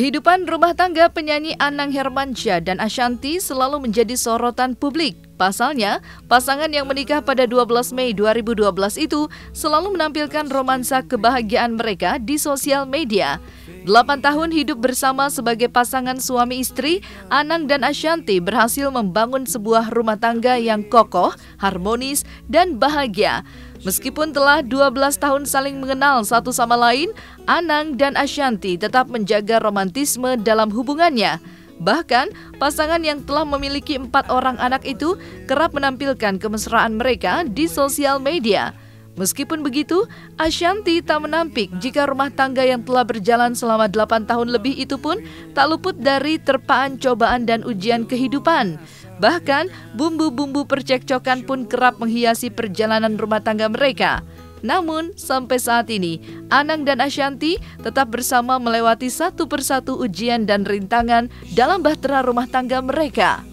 Kehidupan rumah tangga penyanyi Anang Hermansyah dan Ashanty selalu menjadi sorotan publik. Pasalnya, pasangan yang menikah pada 12 Mei 2012 itu selalu menampilkan romansa kebahagiaan mereka di sosial media. 8 tahun hidup bersama sebagai pasangan suami istri, Anang dan Ashanty berhasil membangun sebuah rumah tangga yang kokoh, harmonis, dan bahagia. Meskipun telah 12 tahun saling mengenal satu sama lain, Anang dan Ashanty tetap menjaga romantisme dalam hubungannya. Bahkan, pasangan yang telah memiliki 4 orang anak itu kerap menampilkan kemesraan mereka di sosial media. Meskipun begitu, Ashanty tak menampik jika rumah tangga yang telah berjalan selama 8 tahun lebih itu pun tak luput dari terpaan cobaan dan ujian kehidupan. Bahkan, bumbu-bumbu percekcokan pun kerap menghiasi perjalanan rumah tangga mereka. Namun, sampai saat ini, Anang dan Ashanty tetap bersama melewati satu persatu ujian dan rintangan dalam bahtera rumah tangga mereka.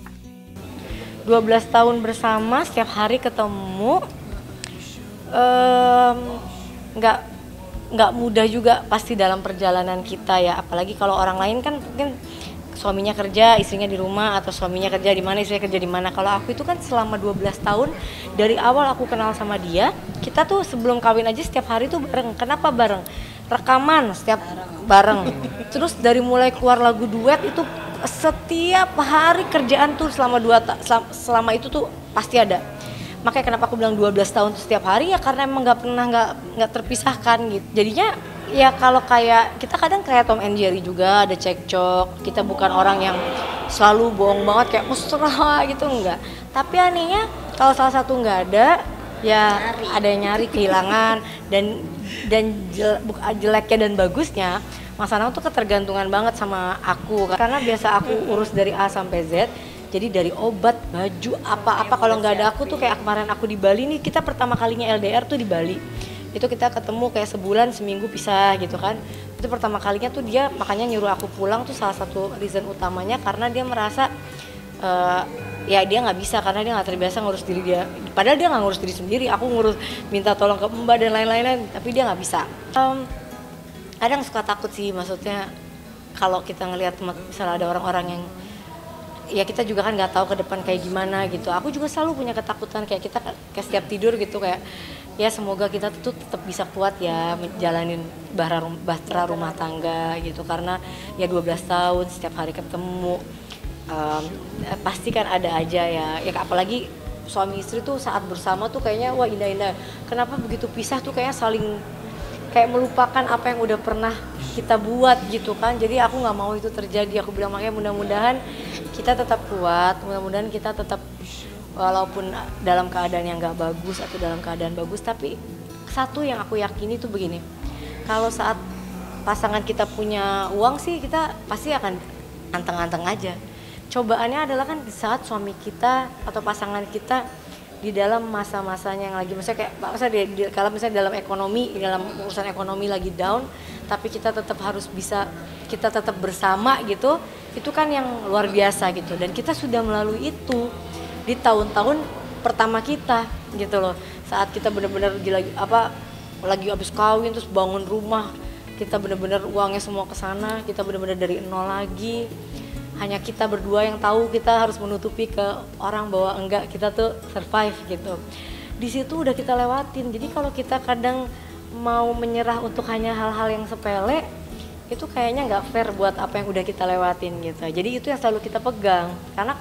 12 tahun bersama, setiap hari ketemu, nggak mudah juga pasti dalam perjalanan kita ya. Apalagi kalau orang lain kan mungkin suaminya kerja, istrinya di rumah, atau suaminya kerja di mana, istrinya kerja di mana. Kalau aku itu kan selama 12 tahun, dari awal aku kenal sama dia, kita tuh sebelum kawin aja setiap hari tuh bareng. Kenapa bareng? Rekaman setiap bareng. Terus dari mulai keluar lagu duet itu setiap hari kerjaan tuh selama itu tuh pasti ada. Makanya kenapa aku bilang 12 tahun tuh setiap hari ya, karena emang nggak terpisahkan gitu. Jadinya ya kalau kayak kita kadang kayak Tom and Jerry juga ada cekcok. Kita bukan orang yang selalu bohong banget kayak mesra gitu, enggak. Tapi anehnya kalau salah satu nggak ada, ya ada yang nyari kehilangan. Dan jeleknya dan bagusnya Mas Anang tuh ketergantungan banget sama aku, karena biasa aku urus dari A sampai Z. Jadi dari obat, baju, apa-apa, kalau nggak ada aku tuh kayak kemarin aku di Bali nih, kita pertama kalinya LDR tuh di Bali. Itu kita ketemu kayak sebulan, seminggu pisah gitu kan. Itu pertama kalinya tuh dia makanya nyuruh aku pulang tuh salah satu reason utamanya karena dia merasa ya dia nggak bisa, karena dia nggak terbiasa ngurus diri dia. Padahal dia nggak ngurus diri sendiri, aku ngurus, minta tolong ke Mbak dan lain-lain, tapi dia nggak bisa. Kadang suka takut sih, maksudnya kalau kita ngelihat misalnya ada orang-orang yang ya kita juga kan nggak tahu ke depan kayak gimana gitu. Aku juga selalu punya ketakutan kayak kita kayak setiap tidur gitu kayak ya semoga kita tuh tetap bisa kuat ya menjalanin bahtera rumah tangga gitu, karena ya 12 tahun setiap hari ketemu pasti kan ada aja ya apalagi suami istri tuh saat bersama tuh kayaknya wah indah-indah. Kenapa begitu pisah tuh kayaknya saling kayak melupakan apa yang udah pernah kita buat gitu kan. Jadi aku nggak mau itu terjadi. Aku bilang makanya mudah-mudahan kita tetap kuat, mudah-mudahan kita tetap walaupun dalam keadaan yang nggak bagus atau dalam keadaan bagus, tapi satu yang aku yakini tuh begini, kalau saat pasangan kita punya uang sih kita pasti akan anteng-anteng aja. Cobaannya adalah kan di saat suami kita atau pasangan kita di dalam masa-masanya yang lagi misalnya kayak kalau misalnya dalam urusan ekonomi lagi down, tapi kita tetap harus bisa, kita tetap bersama gitu, itu kan yang luar biasa gitu. Dan kita sudah melalui itu di tahun-tahun pertama kita gitu loh, saat kita benar-benar lagi habis kawin terus bangun rumah, kita benar-benar uangnya semua ke sana, kita benar-benar dari nol lagi. Hanya kita berdua yang tahu, kita harus menutupi ke orang bahwa enggak, kita tuh survive gitu. Di situ udah kita lewatin. Jadi kalau kita kadang mau menyerah untuk hanya hal-hal yang sepele, itu kayaknya nggak fair buat apa yang udah kita lewatin gitu. Jadi itu yang selalu kita pegang. Karena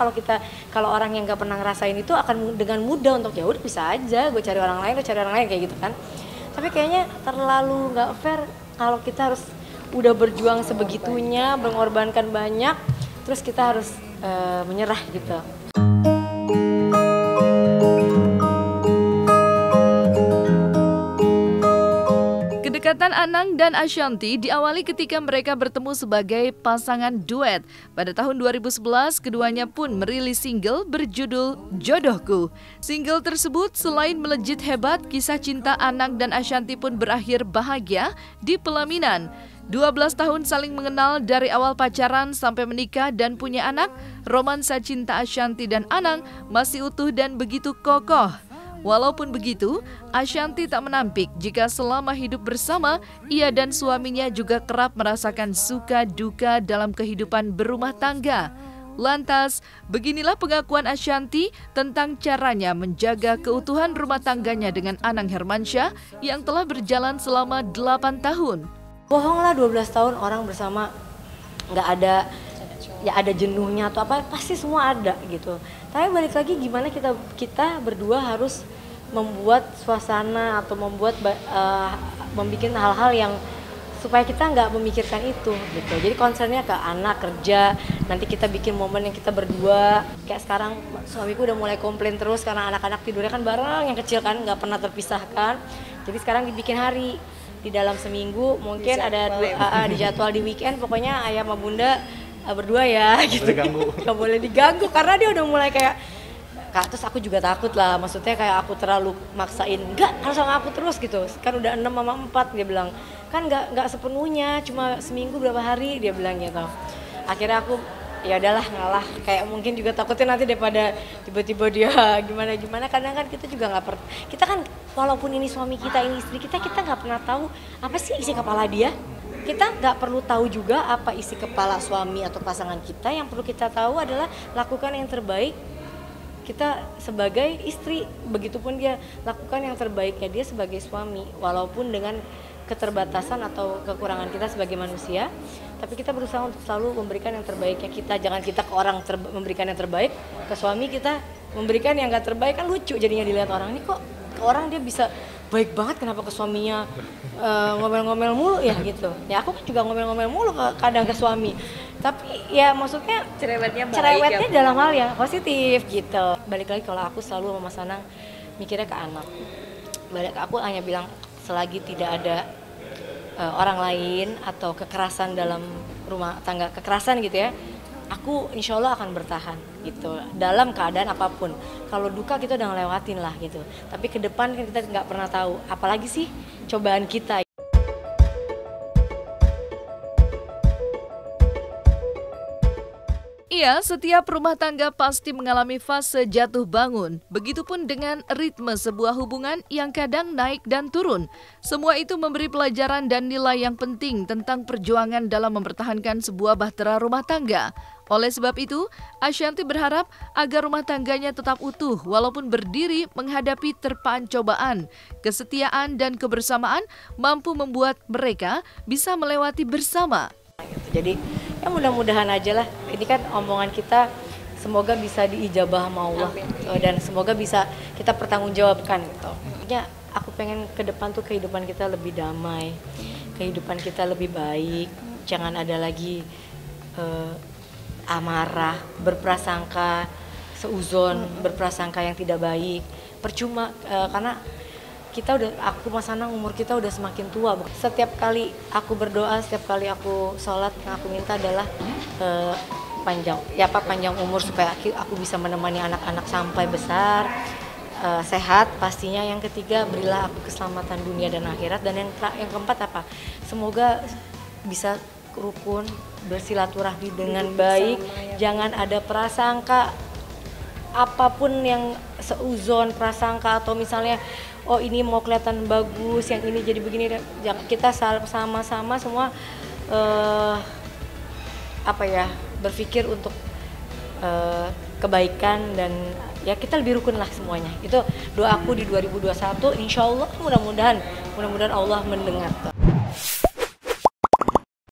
kalau orang yang nggak pernah ngerasain itu akan dengan mudah untuk ya udah bisa aja, gue cari orang lain, lo cari orang lain kayak gitu kan. Tapi kayaknya terlalu nggak fair kalau kita harus udah berjuang sebegitunya, mengorbankan banyak, terus kita harus menyerah gitu. Kedekatan Anang dan Ashanty diawali ketika mereka bertemu sebagai pasangan duet. Pada tahun 2011, keduanya pun merilis single berjudul Jodohku. Single tersebut selain melejit hebat, kisah cinta Anang dan Ashanty pun berakhir bahagia di pelaminan. 12 tahun saling mengenal dari awal pacaran sampai menikah dan punya anak, romansa cinta Ashanty dan Anang masih utuh dan begitu kokoh. Walaupun begitu, Ashanti tak menampik jika selama hidup bersama, ia dan suaminya juga kerap merasakan suka duka dalam kehidupan berumah tangga. Lantas, beginilah pengakuan Ashanti tentang caranya menjaga keutuhan rumah tangganya dengan Anang Hermansyah yang telah berjalan selama 8 tahun. Bohong lah, 12 tahun orang bersama, nggak ada, ya ada jenuhnya atau apa, pasti semua ada gitu. Tapi balik lagi gimana kita berdua harus membuat suasana atau membuat hal-hal yang supaya kita nggak memikirkan itu gitu. Jadi concernnya ke anak, kerja, nanti kita bikin momen yang kita berdua. Kayak sekarang suamiku udah mulai komplain terus karena anak-anak tidurnya kan bareng, yang kecil kan nggak pernah terpisahkan. Jadi sekarang dibikin hari, di dalam seminggu mungkin ada dijadwal di weekend, pokoknya ayah sama bunda berdua ya gitu. Nggak boleh diganggu karena dia udah mulai kayak Kak, terus aku juga takut lah, maksudnya kayak aku terlalu maksain, enggak harus sama aku terus gitu, kan udah 6 sama 4, dia bilang, kan nggak sepenuhnya, cuma seminggu berapa hari, dia bilang gitu. Akhirnya aku, ya udahlah ngalah, kayak mungkin juga takutnya nanti daripada tiba-tiba dia gimana-gimana, kadang kan kita juga kita kan walaupun ini suami kita, ini istri kita nggak pernah tahu apa sih isi kepala dia. Kita nggak perlu tahu juga apa isi kepala suami atau pasangan kita, yang perlu kita tahu adalah lakukan yang terbaik kita sebagai istri, begitupun dia lakukan yang terbaiknya dia sebagai suami, walaupun dengan keterbatasan atau kekurangan kita sebagai manusia, tapi kita berusaha untuk selalu memberikan yang terbaiknya kita. Jangan kita ke orang memberikan yang terbaik, ke suami kita memberikan yang gak terbaik, kan lucu jadinya dilihat orang, ini kok ke orang dia bisa baik banget, kenapa ke suaminya ngomel-ngomel mulu ya gitu. Ya aku kan juga ngomel-ngomel mulu kadang ke suami, tapi ya maksudnya cerewetnya dalam hal yang positif gitu. Balik lagi, kalau aku selalu sama Mas Anang mikirnya ke anak. Aku hanya bilang selagi tidak ada orang lain atau kekerasan dalam rumah tangga, kekerasan gitu ya, aku insya Allah akan bertahan gitu dalam keadaan apapun. Kalau duka kita udah ngelewatin lah gitu, tapi ke depan kan kita nggak pernah tahu apalagi sih cobaan kita. Iya, setiap rumah tangga pasti mengalami fase jatuh bangun. Begitupun dengan ritme sebuah hubungan yang kadang naik dan turun. Semua itu memberi pelajaran dan nilai yang penting tentang perjuangan dalam mempertahankan sebuah bahtera rumah tangga. Oleh sebab itu, Ashanti berharap agar rumah tangganya tetap utuh walaupun berdiri menghadapi terpaan cobaan. Kesetiaan dan kebersamaan mampu membuat mereka bisa melewati bersama. Jadi ya mudah-mudahan aja lah, ini kan omongan kita semoga bisa diijabah sama Allah dan semoga bisa kita pertanggungjawabkan gitu. Ya aku pengen ke depan tuh kehidupan kita lebih damai, kehidupan kita lebih baik, jangan ada lagi amarah, berprasangka seuzon, berprasangka yang tidak baik, percuma karena aku Mas Anang umur kita udah semakin tua. Setiap kali aku berdoa, setiap kali aku sholat, yang aku minta adalah panjang umur supaya aku bisa menemani anak-anak sampai besar, sehat pastinya. Yang ketiga, berilah aku keselamatan dunia dan akhirat. Dan yang keempat apa? Semoga bisa rukun, bersilaturahmi dengan baik, jangan ada prasangka apapun yang seuzon, prasangka atau misalnya oh ini mau kelihatan bagus, yang ini jadi begini. Kita sama-sama semua berpikir untuk kebaikan dan ya kita lebih rukun lah semuanya. Itu doaku di 2021, insya Allah mudah-mudahan Allah mendengar.